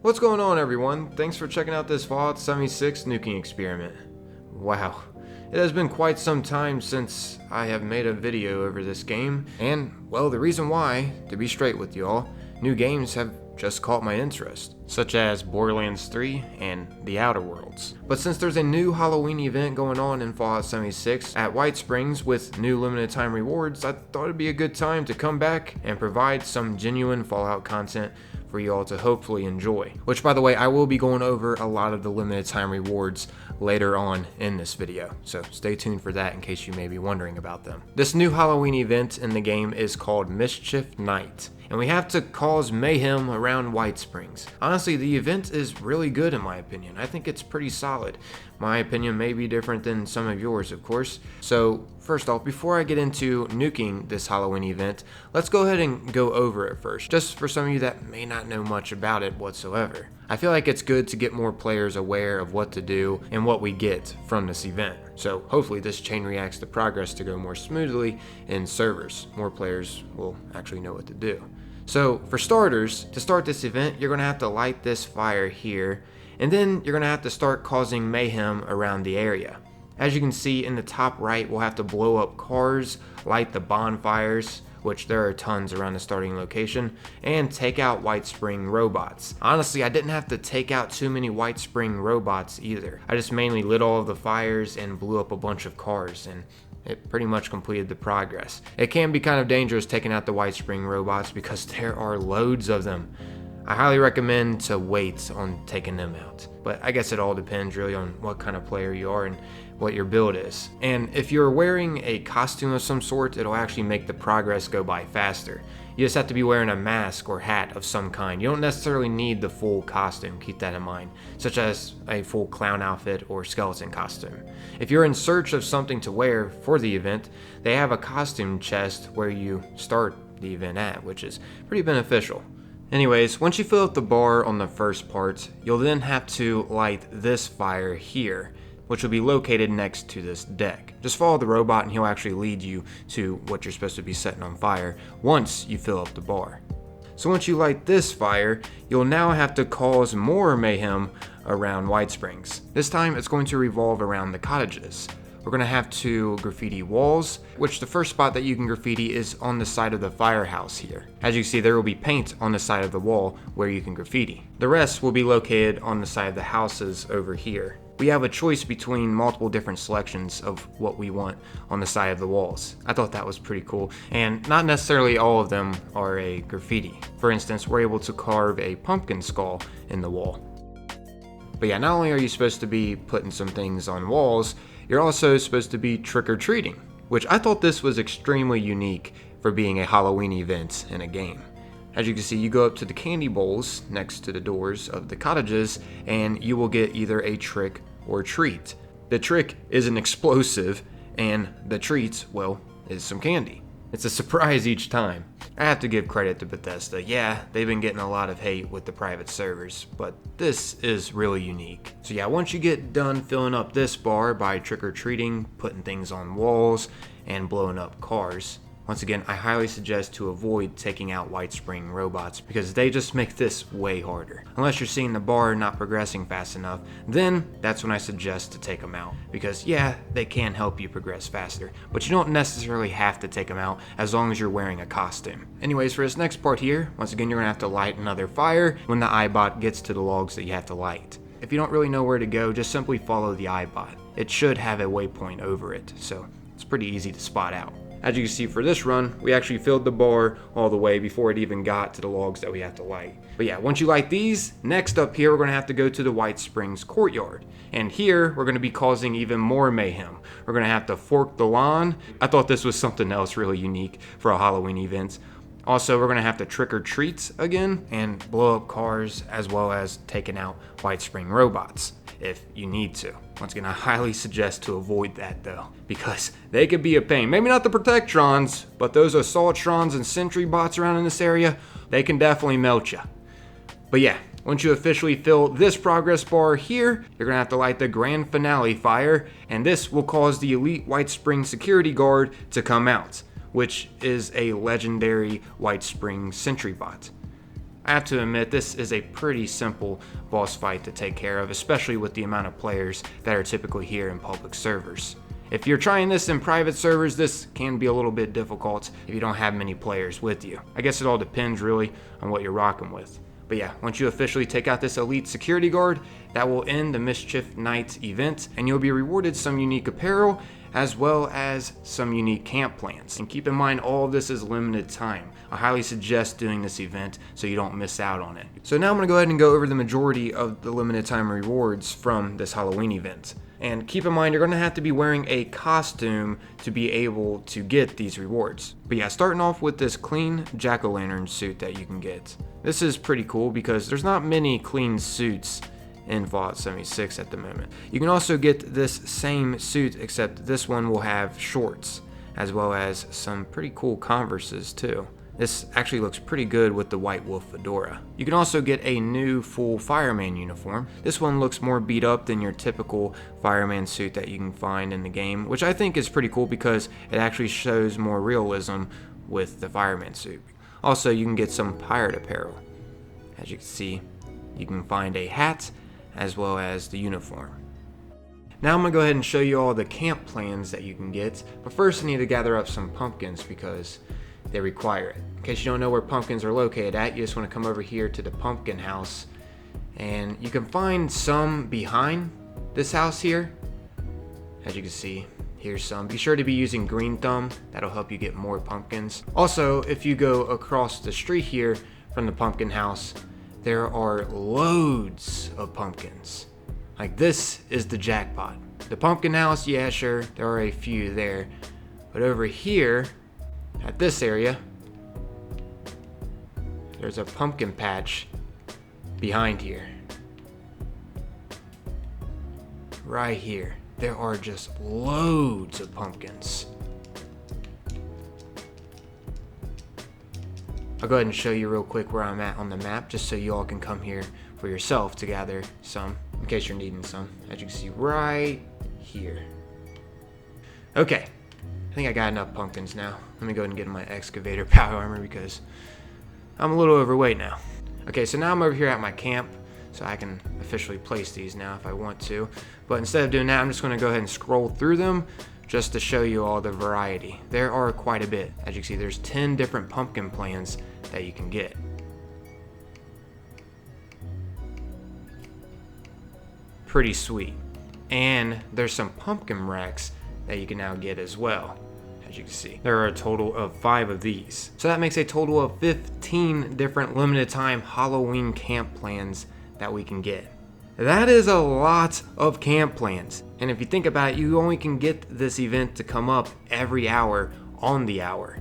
What's going on, everyone? Thanks for checking out this Fallout 76 nuking experiment. Wow, it has been quite some time since I have made a video over this game, and, well, the reason why, to be straight with y'all, new games have just caught my interest, such as Borderlands 3 and The Outer Worlds. But since there's a new Halloween event going on in Fallout 76 at White Springs with new limited time rewards, I thought it'd be a good time to come back and provide some genuine Fallout content for you all to hopefully enjoy. Which, by the way, I will be going over a lot of the limited time rewards later on in this video, so stay tuned for that in case you may be wondering about them. This new Halloween event in the game is called Mischief Night, and we have to cause mayhem around White Springs. Honestly, the event is really good in my opinion. I think it's pretty solid. My opinion may be different than some of yours, of course. So first off, before I get into nuking this Halloween event, let's go ahead and go over it first, just for some of you that may not know much about it whatsoever. I feel like it's good to get more players aware of what to do and what we get from this event. So hopefully this chain reacts to progress to go more smoothly in servers. More players will actually know what to do. So for starters, to start this event, you're going to have to light this fire here, and then you're going to have to start causing mayhem around the area. As you can see in the top right, we'll have to blow up cars, light the bonfires, which there are tons around the starting location, and take out White Spring robots. Honestly, I didn't have to take out too many White Spring robots either. I just mainly lit all of the fires and blew up a bunch of cars, and it pretty much completed the progress. It can be kind of dangerous taking out the White Spring robots because there are loads of them. I highly recommend to wait on taking them out. But I guess it all depends really on what kind of player you are and what your build is. And if you're wearing a costume of some sort, it'll actually make the progress go by faster. You just have to be wearing a mask or hat of some kind. You don't necessarily need the full costume, keep that in mind, such as a full clown outfit or skeleton costume. If you're in search of something to wear for the event, they have a costume chest where you start the event at, which is pretty beneficial. Anyways, once you fill up the bar on the first part, you'll then have to light this fire here, which will be located next to this deck. Just follow the robot and he'll actually lead you to what you're supposed to be setting on fire once you fill up the bar. So once you light this fire, you'll now have to cause more mayhem around White Springs. This time it's going to revolve around the cottages. We're going to have to graffiti walls, which the first spot that you can graffiti is on the side of the firehouse here. As you see, there will be paint on the side of the wall where you can graffiti. The rest will be located on the side of the houses over here. We have a choice between multiple different selections of what we want on the side of the walls. I thought that was pretty cool, and not necessarily all of them are a graffiti. For instance, we're able to carve a pumpkin skull in the wall. But yeah, not only are you supposed to be putting some things on walls, you're also supposed to be trick-or-treating, which I thought this was extremely unique for being a Halloween event in a game. As you can see, you go up to the candy bowls next to the doors of the cottages, and you will get either a trick or treat. The trick is an explosive, and the treat, well, is some candy. It's a surprise each time. I have to give credit to Bethesda. Yeah, they've been getting a lot of hate with the private servers, but this is really unique. So yeah, once you get done filling up this bar by trick-or-treating, putting things on walls, and blowing up cars, once again, I highly suggest to avoid taking out White Spring robots because they just make this way harder. Unless you're seeing the bar not progressing fast enough, then that's when I suggest to take them out. Because yeah, they can help you progress faster, but you don't necessarily have to take them out as long as you're wearing a costume. Anyways, for this next part here, once again, you're gonna have to light another fire when the iBot gets to the logs that you have to light. If you don't really know where to go, just simply follow the iBot. It should have a waypoint over it, so it's pretty easy to spot out. As you can see for this run, we actually filled the bar all the way before it even got to the logs that we have to light. But yeah, once you light these, next up here, we're going to have to go to the White Springs Courtyard. And here, we're going to be causing even more mayhem. We're going to have to fork the lawn. I thought this was something else really unique for a Halloween event. Also, we're going to have to trick or treat again and blow up cars as well as taking out White Spring robots if you need to. Once again, I highly suggest to avoid that though, because they could be a pain. Maybe not the Protectrons, but those Assaultrons and Sentry bots around in this area, they can definitely melt you. But yeah, once you officially fill this progress bar here, you're gonna have to light the grand finale fire, and this will cause the elite White Spring security guard to come out, which is a legendary White Spring Sentry bot. I have to admit, this is a pretty simple boss fight to take care of, especially with the amount of players that are typically here in public servers. If you're trying this in private servers, this can be a little bit difficult if you don't have many players with you. I guess it all depends really on what you're rocking with. But yeah, once you officially take out this elite security guard, that will end the Mischief Night event, and you'll be rewarded some unique apparel as well as some unique camp plans. And keep in mind, all of this is limited time. I highly suggest doing this event so you don't miss out on it. So now I'm gonna go ahead and go over the majority of the limited time rewards from this Halloween event. And keep in mind, you're gonna have to be wearing a costume to be able to get these rewards. But yeah, starting off with this clean jack-o'-lantern suit that you can get. This is pretty cool because there's not many clean suits in Fallout 76 at the moment. You can also get this same suit, except this one will have shorts, as well as some pretty cool Converses too. This actually looks pretty good with the White Wolf fedora. You can also get a new full Fireman uniform. This one looks more beat up than your typical fireman suit that you can find in the game, which I think is pretty cool because it actually shows more realism with the fireman suit. Also, you can get some pirate apparel. As you can see, you can find a hat as well as the uniform. Now I'm gonna go ahead and show you all the camp plans that you can get, but first I need to gather up some pumpkins because they require it. In case you don't know where pumpkins are located at, you just want to come over here to the pumpkin house, and you can find some behind this house here. As you can see, here's some. Be sure to be using green thumb, that'll help you get more pumpkins. Also, if you go across the street here from the pumpkin house, there are loads of pumpkins. Like, this is the jackpot. The pumpkin house, yeah, sure, there are a few there, but over here at this area, there's a pumpkin patch behind here. Right here, there are just loads of pumpkins. I'll go ahead and show you real quick where I'm at on the map, just so you all can come here for yourself to gather some, in case you're needing some. As you can see right here. Okay, I think I got enough pumpkins now. Let me go ahead and get my excavator power armor because I'm a little overweight now. Okay, so now I'm over here at my camp, so I can officially place these now if I want to. But instead of doing that, I'm just gonna go ahead and scroll through them just to show you all the variety. There are quite a bit. As you can see, there's 10 different pumpkin plans that you can get. Pretty sweet. And there's some pumpkin racks that you can now get as well. As you can see, there are a total of 5 of these. So that makes a total of 15 different limited time Halloween camp plans that we can get. That is a lot of camp plans. And if you think about it, you only can get this event to come up every hour on the hour.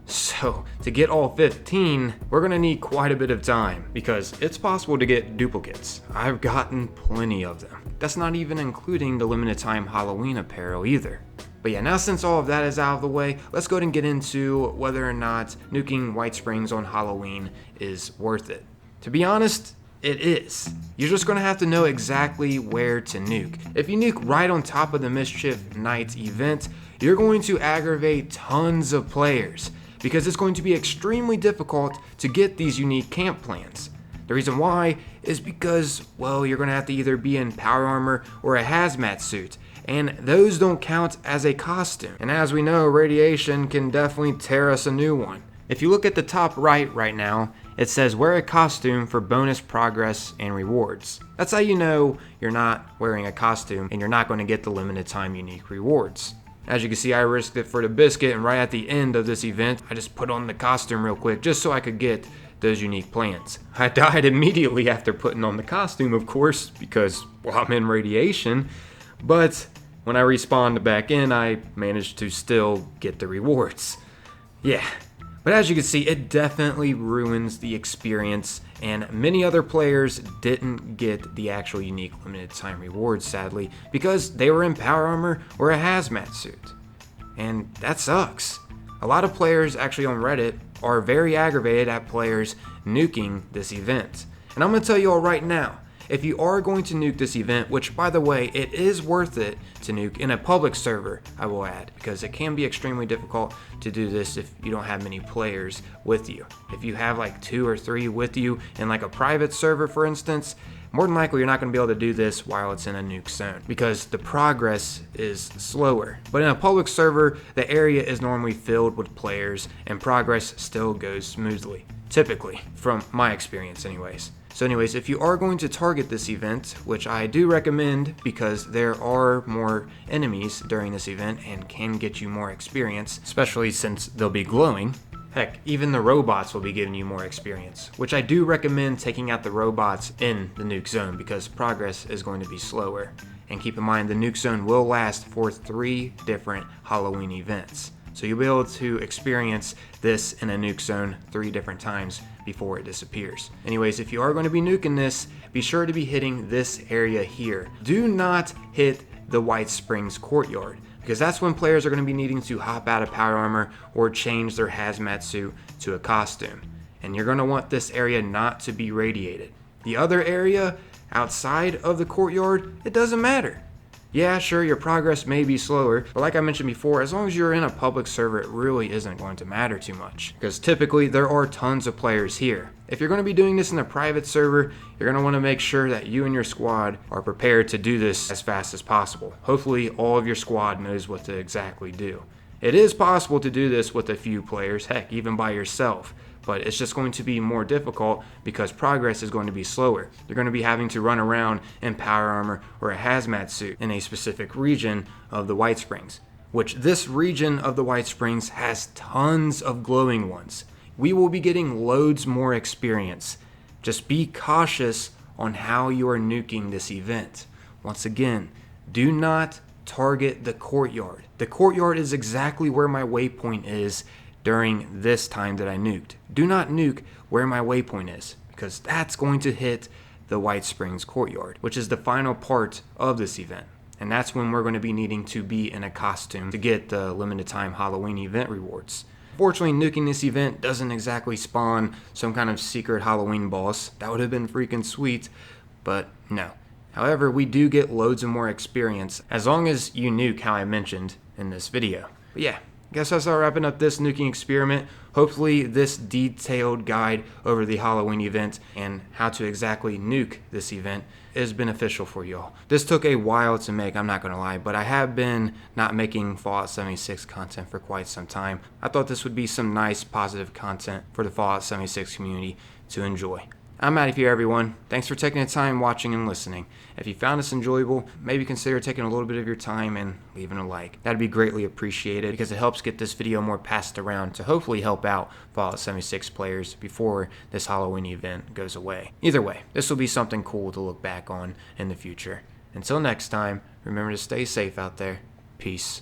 So to get all 15, we're gonna need quite a bit of time because it's possible to get duplicates. I've gotten plenty of them. That's not even including the limited time Halloween apparel either. But yeah, now since all of that is out of the way, let's go ahead and get into whether or not nuking White Springs on Halloween is worth it. To be honest, it is. You're just gonna have to know exactly where to nuke. If you nuke right on top of the Mischief Night event, you're going to aggravate tons of players because it's going to be extremely difficult to get these unique camp plans. The reason why is because, well, you're gonna have to either be in power armor or a hazmat suit, and those don't count as a costume. And as we know, radiation can definitely tear us a new one. If you look at the top right now, it says wear a costume for bonus progress and rewards. That's how you know you're not wearing a costume and you're not going to get the limited time unique rewards. As you can see, I risked it for the biscuit, and right at the end of this event, I just put on the costume real quick just so I could get those unique plans. I died immediately after putting on the costume, of course, because, well, I'm in radiation, but when I respawned back in, I managed to still get the rewards. Yeah. But as you can see, it definitely ruins the experience, and many other players didn't get the actual unique limited time rewards, sadly, because they were in power armor or a hazmat suit. And that sucks. A lot of players actually on Reddit are very aggravated at players nuking this event. And I'm gonna tell you all right now, if you are going to nuke this event, which by the way, it is worth it to nuke in a public server, I will add, because it can be extremely difficult to do this if you don't have many players with you. If you have like 2 or 3 with you in like a private server, for instance, more than likely you're not going to be able to do this while it's in a nuke zone because the progress is slower. But in a public server, the area is normally filled with players and progress still goes smoothly. Typically, from my experience anyways. So anyways, if you are going to target this event, which I do recommend because there are more enemies during this event and can get you more experience, especially since they'll be glowing. Heck, even the robots will be giving you more experience, which I do recommend taking out the robots in the nuke zone because progress is going to be slower. And keep in mind, the nuke zone will last for 3 different Halloween events. So you'll be able to experience this in a nuke zone 3 different times before it disappears. Anyways, if you are going to be nuking this, be sure to be hitting this area here. Do not hit the White Springs Courtyard, because that's when players are going to be needing to hop out of power armor or change their hazmat suit to a costume. And you're going to want this area not to be radiated. The other area outside of the courtyard, it doesn't matter. Yeah, sure, your progress may be slower, but like I mentioned before, as long as you're in a public server, it really isn't going to matter too much. Because typically, there are tons of players here. If you're going to be doing this in a private server, you're going to want to make sure that you and your squad are prepared to do this as fast as possible. Hopefully, all of your squad knows what to exactly do. It is possible to do this with a few players, heck, even by yourself. But it's just going to be more difficult because progress is going to be slower. You're going to be having to run around in power armor or a hazmat suit in a specific region of the White Springs, which this region of the White Springs has tons of glowing ones. We will be getting loads more experience. Just be cautious on how you are nuking this event. Once again, do not target the courtyard. The courtyard is exactly where my waypoint is during this time that I nuked. Do not nuke where my waypoint is, because that's going to hit the White Springs Courtyard, which is the final part of this event. And that's when we're going to be needing to be in a costume to get the limited time Halloween event rewards. Fortunately, nuking this event doesn't exactly spawn some kind of secret Halloween boss. That would have been freaking sweet, but no. However, we do get loads of more experience as long as you nuke how I mentioned in this video. But yeah, guess that's all wrapping up this nuking experiment. Hopefully this detailed guide over the Halloween event and how to exactly nuke this event is beneficial for y'all. This took a while to make, I'm not gonna lie, but I have been not making Fallout 76 content for quite some time. I thought this would be some nice positive content for the Fallout 76 community to enjoy. I'm out of here, everyone. Thanks for taking the time watching and listening. If you found this enjoyable, maybe consider taking a little bit of your time and leaving a like. That'd be greatly appreciated because it helps get this video more passed around to hopefully help out Fallout 76 players before this Halloween event goes away. Either way, this will be something cool to look back on in the future. Until next time, remember to stay safe out there. Peace.